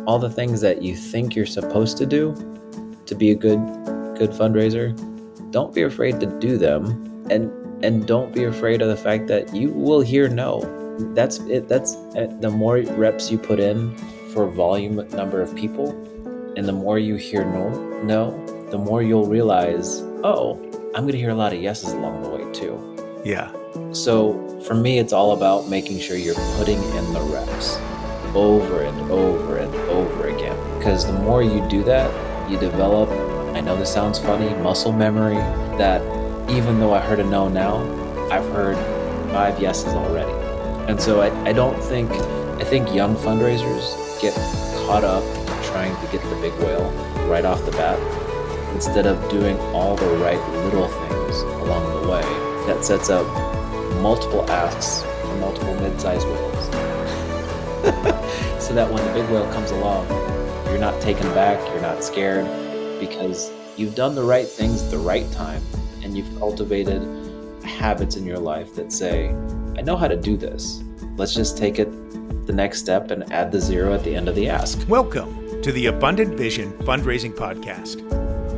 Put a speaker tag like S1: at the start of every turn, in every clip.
S1: all the things that you think you're supposed to do to be a good fundraiser, don't be afraid to do them, and don't be afraid of the fact that you will hear no. That's it. That's the more reps you put in for volume number of people, and the more you hear no, the more you'll realize, oh, I'm gonna hear a lot of yeses along the way too.
S2: Yeah.
S1: So for me, it's all about making sure you're putting in the reps over and over and over again. Because the more you do that, you develop, I know this sounds funny, muscle memory that even though I heard a no now, I've heard 5 yeses already. And so I think young fundraisers get caught up trying to get the big whale right off the bat instead of doing all the right little things along the way that sets up multiple asks for multiple mid-sized whales. So that when the big whale comes along, you're not taken back, you're not scared, because you've done the right things at the right time, and you've cultivated habits in your life that say, I know how to do this. Let's just take it the next step and add the 0 at the end of the ask.
S2: Welcome to the Abundant Vision Fundraising Podcast.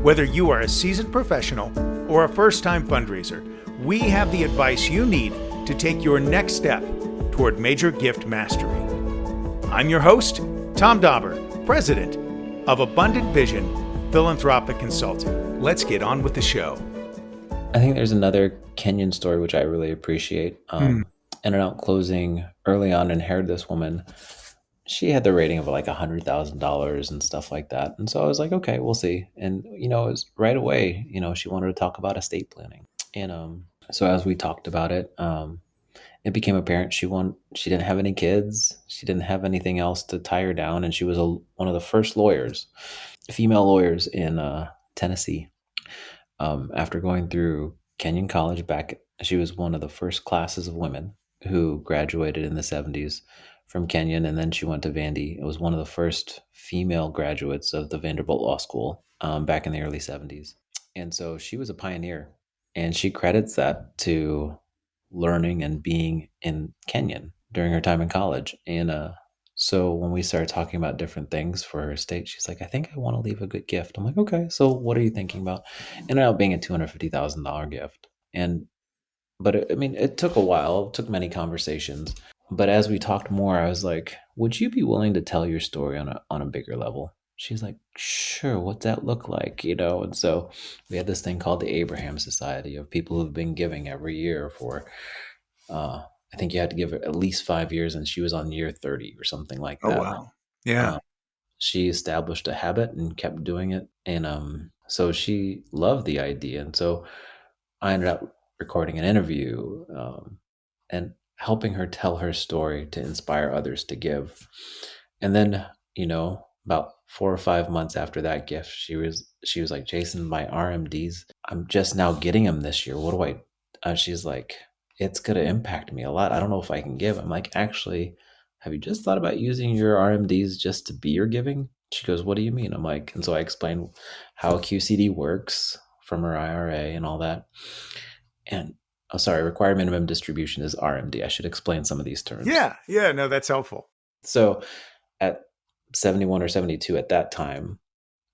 S2: Whether you are a seasoned professional or a first-time fundraiser, we have the advice you need to take your next step toward major gift mastery. I'm your host, Tom Dauber, President of Abundant Vision Philanthropic Consulting. Let's get on with the show.
S1: I think there's another Kenyon story which I really appreciate. Ended up closing early on and hired this woman. She had the rating of like $100,000 and stuff like that. And so I was like, okay, we'll see. And, it was right away, she wanted to talk about estate planning. And so as we talked about it, it became apparent she didn't have any kids. She didn't have anything else to tie her down. And she was one of the first female lawyers in Tennessee. After going through Kenyon College she was one of the first classes of women who graduated in the 70s from Kenyon, and then she went to Vandy. It was one of the first female graduates of the Vanderbilt Law School back in the early 70s. And so she was a pioneer, and she credits that to learning and being in Kenyon during her time in college. And so when we started talking about different things for her estate, she's like, I think I want to leave a good gift. I'm like, okay, so what are you thinking about? It ended up being a $250,000 gift. But it took a while. It took many conversations. But as we talked more, I was like, would you be willing to tell your story on a bigger level? She's like, sure, what's that look like? And so we had this thing called the Abraham Society of people who've been giving every year for, I think you had to give at least 5 years, and she was on year 30 or something like that.
S2: Oh, wow. Yeah.
S1: She established a habit and kept doing it. And so she loved the idea. And so I ended up recording an interview and helping her tell her story to inspire others to give. And then, about 4 or 5 months after that gift, she was like, Jason, my RMDs, I'm just now getting them this year. What do I, she's like, it's going to impact me a lot. I don't know if I can give. I'm like, actually, have you just thought about using your RMDs just to be your giving? She goes, what do you mean? I'm like, and so I explained how a QCD works from her IRA and all that. And required minimum distribution is RMD. I should explain some of these terms.
S2: Yeah. No, that's helpful.
S1: So at 71 or 72 at that time,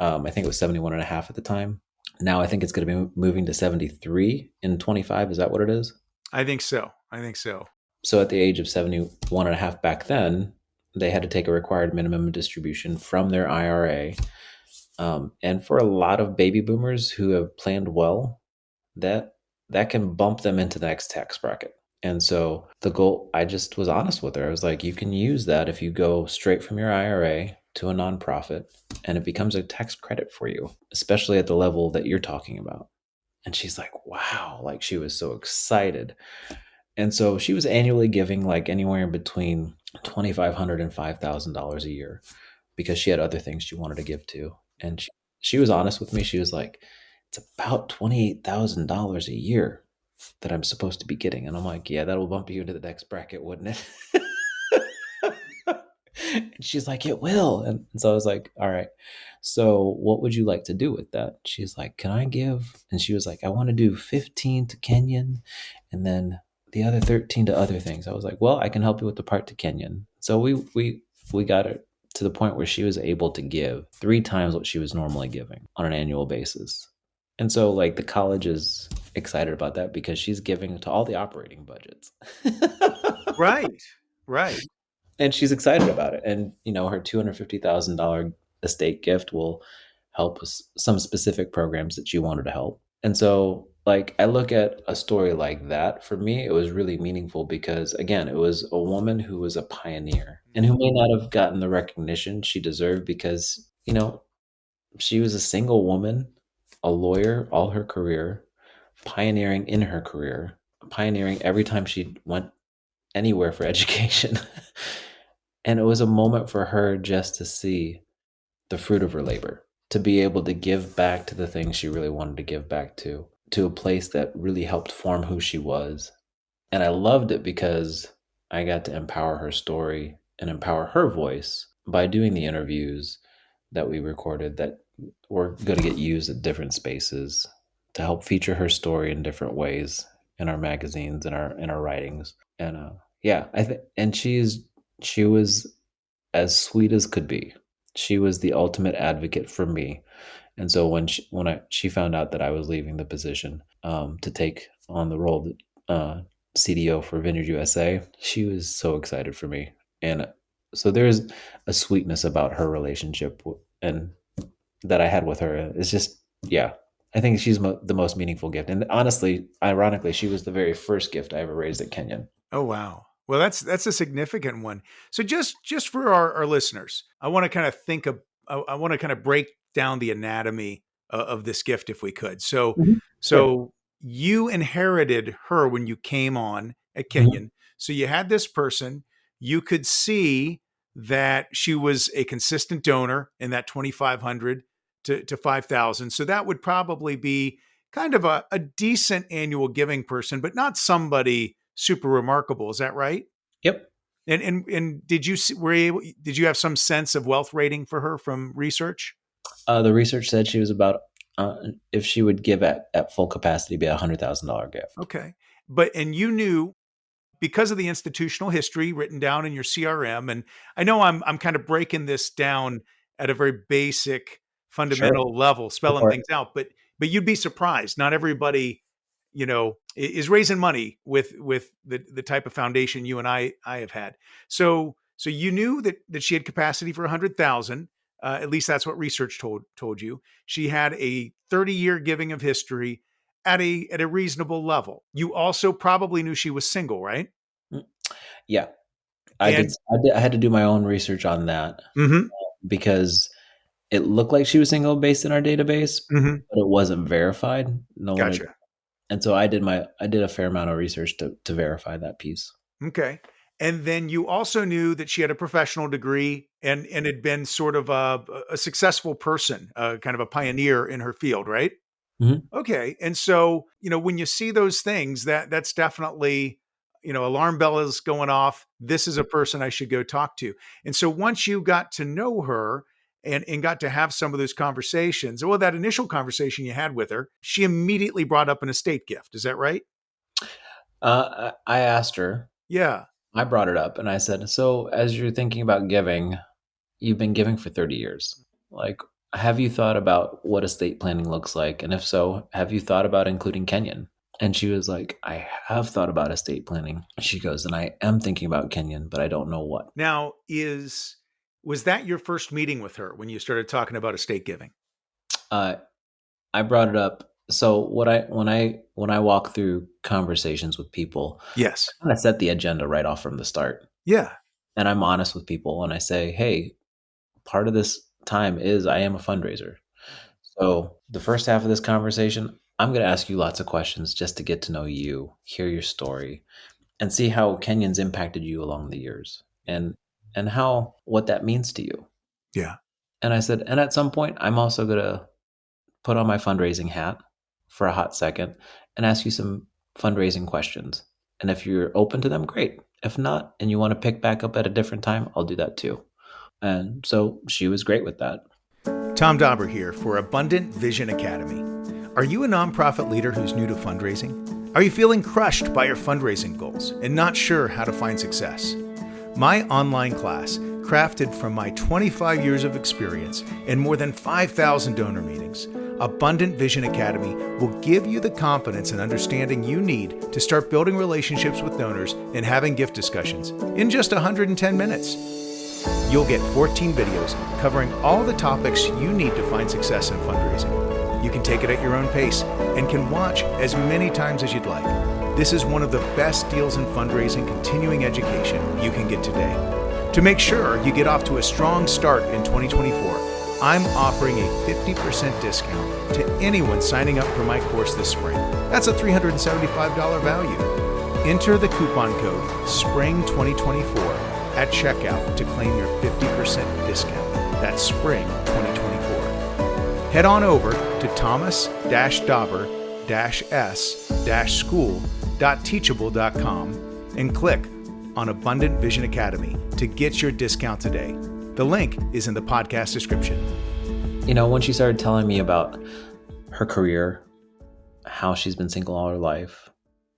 S1: I think it was 71 and a half at the time. Now I think it's going to be moving to 73 in 25. Is that what it is?
S2: I think so.
S1: So at the age of 71 and a half back then, they had to take a required minimum distribution from their IRA. And for a lot of baby boomers who have planned well, that can bump them into the next tax bracket. And so the goal, I just was honest with her. I was like, you can use that if you go straight from your IRA to a nonprofit, and it becomes a tax credit for you, especially at the level that you're talking about. And she's like, wow, like she was so excited. And so she was annually giving like anywhere between $2,500 and $5,000 a year because she had other things she wanted to give to. And she was honest with me. She was like, it's about $28,000 a year that I'm supposed to be getting. And I'm like, yeah, that'll bump you into the next bracket, wouldn't it? And she's like, it will. And so I was like, all right, so what would you like to do with that? She's like, can I give? And she was like, I want to do 15 to Kenyon and then the other 13 to other things. I was like, well, I can help you with the part to Kenyon. So we got it to the point where she was able to give 3 times what she was normally giving on an annual basis. And so, like, the college is excited about that because she's giving to all the operating budgets.
S2: Right. Right.
S1: And she's excited about it. And, her $250,000 estate gift will help with some specific programs that she wanted to help. And so, like, I look at a story like that. For me, it was really meaningful because, again, it was a woman who was a pioneer and who may not have gotten the recognition she deserved because, she was a single woman, a lawyer all her career, pioneering in her career, pioneering every time she went anywhere for education. And it was a moment for her just to see the fruit of her labor, to be able to give back to the things she really wanted to give back to a place that really helped form who she was. And I loved it because I got to empower her story and empower her voice by doing the interviews that we recorded that were going to get used at different spaces to help feature her story in different ways in our magazines and our writings. And yeah, I think, and she was as sweet as could be. She was the ultimate advocate for me. And so she found out that I was leaving the position to take on the role of CDO for Vineyard USA, she was so excited for me. And so there's a sweetness about her relationship and that I had with her. It's just, yeah, I think she's the most meaningful gift. And honestly, ironically, she was the very first gift I ever raised at Kenyon.
S2: Oh, wow. Well, that's a significant one. So just for our listeners, I want to kind of I want to kind of break down the anatomy of this gift if we could. So
S1: Mhm. Sure.
S2: so you inherited her when you came on at
S1: Mhm.
S2: Kenyon. So you had this person, you could see that she was a consistent donor in that 2,500 to 5,000. So that would probably be kind of a decent annual giving person, but not somebody super remarkable. Is that right?
S1: Yep.
S2: And did you have some sense of wealth rating for her from research?
S1: The research said she was about, if she would give at full capacity, be $100,000 gift.
S2: Okay. And you knew because of the institutional history written down in your CRM, and I know I'm kind of breaking this down at a very basic
S1: Sure.
S2: fundamental level,
S1: Go
S2: spelling
S1: for it.
S2: things out, but you'd be surprised. Not everybody, is raising money with the type of foundation you and I have had. So you knew that she had capacity for 100,000. At least that's what research told you. She had a 30-year giving of history at a reasonable level. You also probably knew she was single, right?
S1: Mm, yeah, I did.
S2: And
S1: I had to do my own research on that
S2: mhm,
S1: because it looked like she was single based in our database,
S2: mhm,
S1: but it wasn't verified. No one had,
S2: gotcha.
S1: and so I did a fair amount of research to verify that piece.
S2: Okay. And then you also knew that she had a professional degree and had been sort of a successful person, kind of a pioneer in her field, right?
S1: Mhm.
S2: Okay. And so, when you see those things, that's definitely, alarm bell is going off. This is a person I should go talk to. And so once you got to know her and got to have some of those conversations, well, that initial conversation you had with her, she immediately brought up an estate gift. Is that right?
S1: I asked her.
S2: Yeah.
S1: I brought it up, and I said, "So, as you're thinking about giving, you've been giving for 30 years. Like, have you thought about what estate planning looks like? And if so, have you thought about including Kenyon?" And she was like, "I have thought about estate planning." She goes, "And I am thinking about Kenyon, but I don't know what."
S2: Now, was that your first meeting with her when you started talking about estate giving?
S1: Uh, I brought it up. So what I when I walk through conversations with people,
S2: Yes.
S1: I kind of set the agenda right off from the start.
S2: Yeah.
S1: And I'm honest with people and I say, "Hey, part of this time is I am a fundraiser. So the first half of this conversation, I'm going to ask you lots of questions just to get to know you, hear your story, and see how Kenyon's impacted you along the years and how what that means to you."
S2: Yeah.
S1: And I said, "And at some point, I'm also going to put on my fundraising hat for a hot second and ask you some fundraising questions. And if you're open to them, great. If not, and you want to pick back up at a different time, I'll do that too." And so she was great with that.
S2: Tom Dauber here for Abundant Vision Academy. Are you a nonprofit leader who's new to fundraising? Are you feeling crushed by your fundraising goals and not sure how to find success? My online class, Crafted from my 25 years of experience and more than 5,000 donor meetings, Abundant Vision Academy will give you the confidence and understanding you need to start building relationships with donors and having gift discussions in just 110 minutes. You'll get 14 videos covering all the topics you need to find success in fundraising. You can take it at your own pace and can watch as many times as you'd like. This is one of the best deals in fundraising continuing education you can get today. To make sure you get off to a strong start in 2024, I'm offering a 50% discount to anyone signing up for my course this spring. That's a $375 value. Enter the coupon code SPRING2024 at checkout to claim your 50% discount. That's SPRING 2024. Head on over to thomas-dauber-s-school.teachable.com and click on Abundant Vision Academy to get your discount today. The link is in the podcast description.
S1: You know, when she started telling me about her career, how she's been single all her life,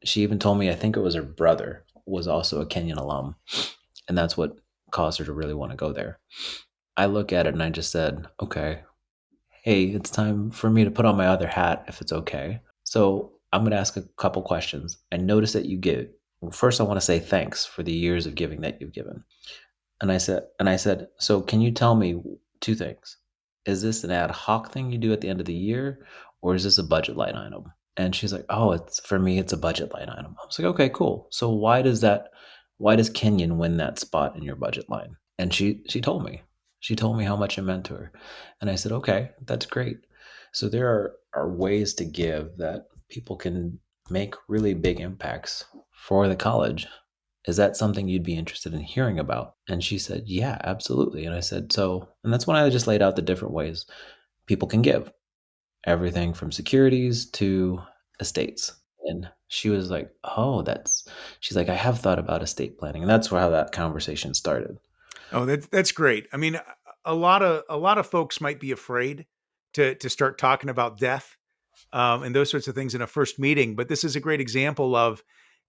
S1: she even told me, I think it was her brother was also a Kenyon alum. And that's what caused her to really want to go there. I look at it and I just said, okay, hey, it's time for me to put on my other hat if it's okay. So I'm going to ask a couple questions. I noticed that you give. Well, first, I want to say thanks for the years of giving that you've given. And I said, so can you tell me two things? Is this an ad hoc thing you do at the end of the year, or is this a budget line item? And she's like, oh, it's for me, it's a budget line item. I was like, okay, cool. So why does Kenyon win that spot in your budget line? And she told me. She told me how much it meant to her. And I said, okay, that's great. So there are ways to give that people can make really big impacts for the college. Is that something you'd be interested in hearing about? And she said, yeah, absolutely. And I said, and that's when I just laid out the different ways people can give. Everything from securities to estates. And she was like, she's like, I have thought about estate planning. And that's how that conversation started.
S2: Oh, that's great. I mean, a lot of folks might be afraid to start talking about death and those sorts of things in a first meeting. But this is a great example of,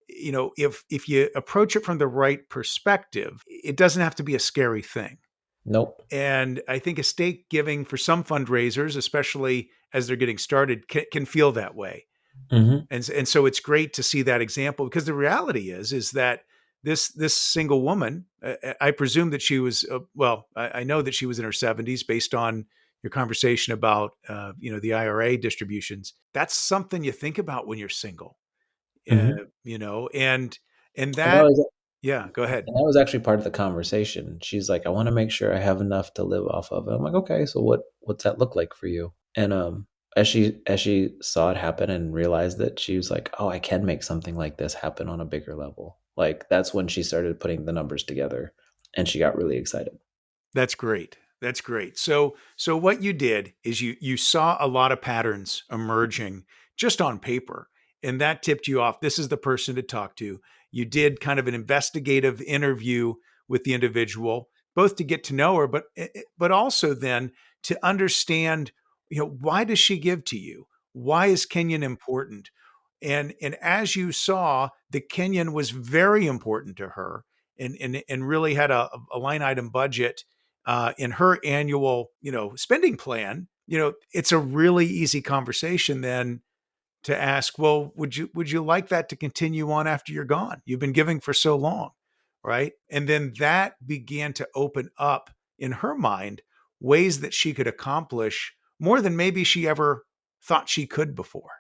S2: you know, if you approach it from the right perspective, it doesn't have to be a scary thing.
S1: Nope.
S2: And I think estate giving for some fundraisers, especially as they're getting started, can feel that way.
S1: Mm-hmm.
S2: And so it's great to see that example, because the reality is that this single woman, I presume that she was, I know that she was in her 70s based on your conversation about, the IRA distributions. That's something you think about when you're single,
S1: Mm-hmm.
S2: and
S1: And that
S2: that,
S1: was
S2: yeah, go ahead.
S1: And that was actually part of the conversation. She's like, I want to make sure I have enough to live off of. And I'm like, okay, so what's that look like for you? And as she saw it happen and realized that, she was like, oh, I can make something like this happen on a bigger level. Like, that's when she started putting the numbers together and she got really excited.
S2: That's great. That's great. So what you did is you saw a lot of patterns emerging just on paper, and that tipped you off. This is the person to talk to. You did kind of an investigative interview with the individual, both to get to know her, but also then to understand, why does she give to you? Why is Kenyon important? And as you saw, the Kenyon was very important to her, and really had a line item budget in her annual, spending plan. It's a really easy conversation then to ask, well, would you like that to continue on after you're gone? You've been giving for so long, right? And then that began to open up in her mind ways that she could accomplish more than maybe she ever thought she could before.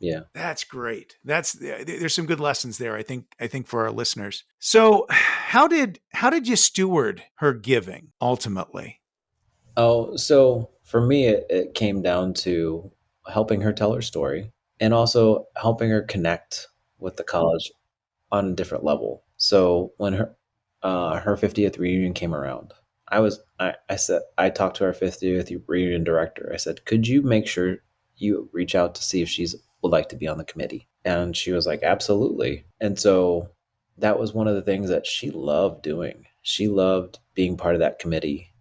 S1: Yeah.
S2: That's great. There's some good lessons there, I think for our listeners. So how did you steward her giving ultimately?
S1: Oh, so for me, it came down to helping her tell her story and also helping her connect with the college on a different level. So when her 50th reunion came around, I talked to our 50th reunion director. I said, could you make sure you reach out to see if she's would like to be on the committee? And she was like, absolutely. And so that was one of the things that she loved doing. She loved being part of that committee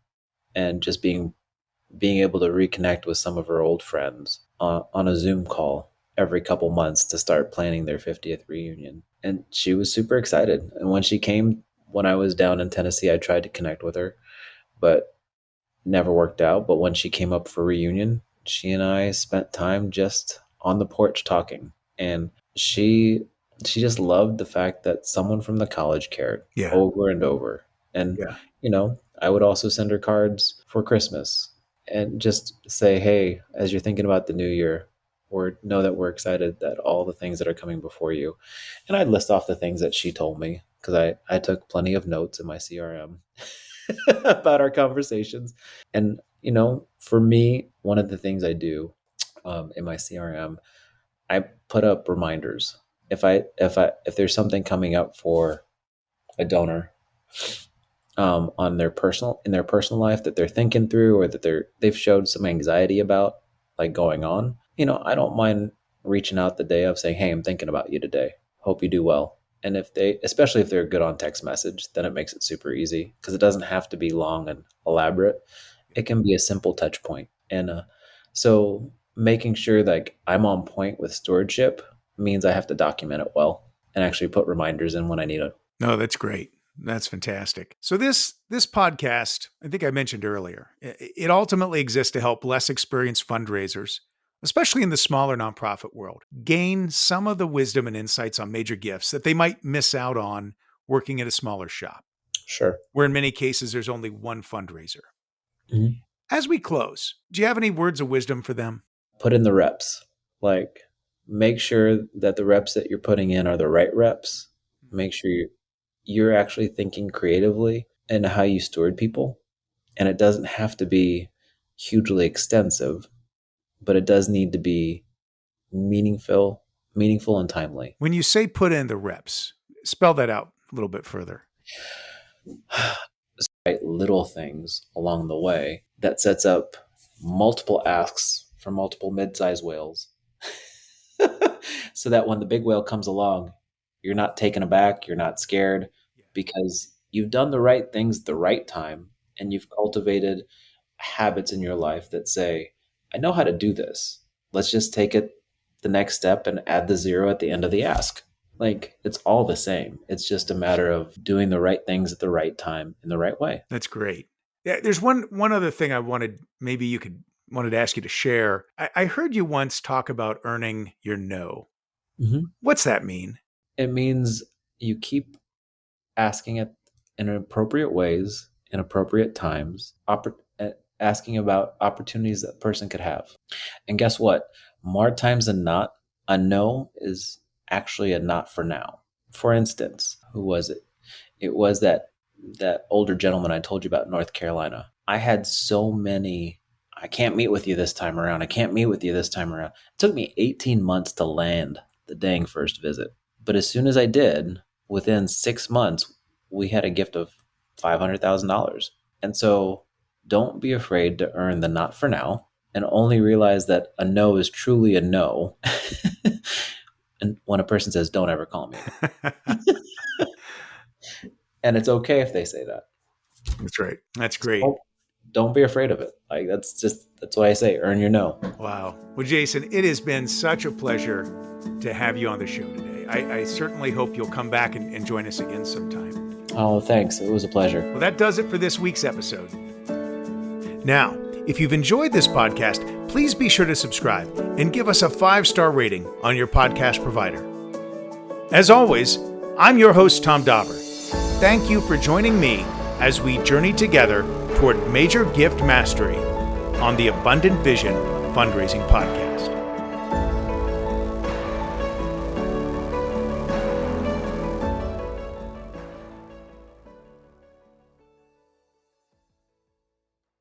S1: and just being able to reconnect with some of her old friends on a Zoom call every couple months to start planning their 50th reunion. And she was super excited. And when I was down in Tennessee, I tried to connect with her. but never worked out. But when she came up for reunion, she and I spent time just on the porch talking. And she just loved the fact that someone from the college cared
S2: Yeah.
S1: over and over. And,
S2: Yeah.
S1: I would also send her cards for Christmas and just say, hey, as you're thinking about the new year, or know that we're excited that all the things that are coming before you. And I'd list off the things that she told me because I took plenty of notes in my CRM about our conversations. And, for me, one of the things I do in my CRM, I put up reminders. If there's something coming up for a donor, in their personal life that they're thinking through, or that they've showed some anxiety about, like, going on, I don't mind reaching out the day of saying, hey, I'm thinking about you today. Hope you do well. And especially if they're good on text message, then it makes it super easy because it doesn't have to be long and elaborate. It can be a simple touch point. And so making sure that I'm on point with stewardship means I have to document it well and actually put reminders in when I need it.
S2: No, that's great. That's fantastic. So this podcast, I think I mentioned earlier, it ultimately exists to help less experienced fundraisers, especially in the smaller nonprofit world, gain some of the wisdom and insights on major gifts that they might miss out on working at a smaller shop,
S1: Sure.
S2: where in many cases there's only one fundraiser.
S1: Mm-hmm.
S2: As we close, do you have any words of wisdom for them?
S1: Put in the reps. Like, make sure that the reps that you're putting in are the right reps. Make sure you're actually thinking creatively and how you steward people. And it doesn't have to be hugely extensive, but it does need to be meaningful and timely.
S2: When you say put in the reps, spell that out a little bit further.
S1: Right, little things along the way that sets up multiple asks for multiple mid-sized whales. So that when the big whale comes along, you're not taken aback, you're not scared, because you've done the right things at the right time, and you've cultivated habits in your life that say, I know how to do this. Let's just take it the next step and add the 0 at the end of the ask. Like, it's all the same. It's just a matter of doing the right things at the right time in the right way.
S2: That's great. Yeah, there's one other thing I wanted to ask you to share. I heard you once talk about earning your no.
S1: Mm-hmm.
S2: What's that mean?
S1: It means you keep asking it in appropriate ways, in appropriate times, asking about opportunities that person could have. And guess what? More times than not, a no is actually a not for now. For instance, who was it? It was that older gentleman I told you about in North Carolina. I had so many, I can't meet with you this time around. I can't meet with you this time around. It took me 18 months to land the dang first visit. But as soon as I did, within 6 months, we had a gift of $500,000. And so don't be afraid to earn the not for now, and only realize that a no is truly a no. And when a person says, don't ever call me. And it's okay if they say that.
S2: That's right. That's great.
S1: So don't be afraid of it. Like, that's what I say. Earn your no.
S2: Wow. Well, Jason, it has been such a pleasure to have you on the show today. I certainly hope you'll come back and join us again sometime.
S1: Oh, thanks. It was a pleasure.
S2: Well, that does it for this week's episode. Now, if you've enjoyed this podcast, please be sure to subscribe and give us a 5-star rating on your podcast provider. As always, I'm your host, Tom Dauber. Thank you for joining me as we journey together toward major gift mastery on the Abundant Vision Fundraising Podcast.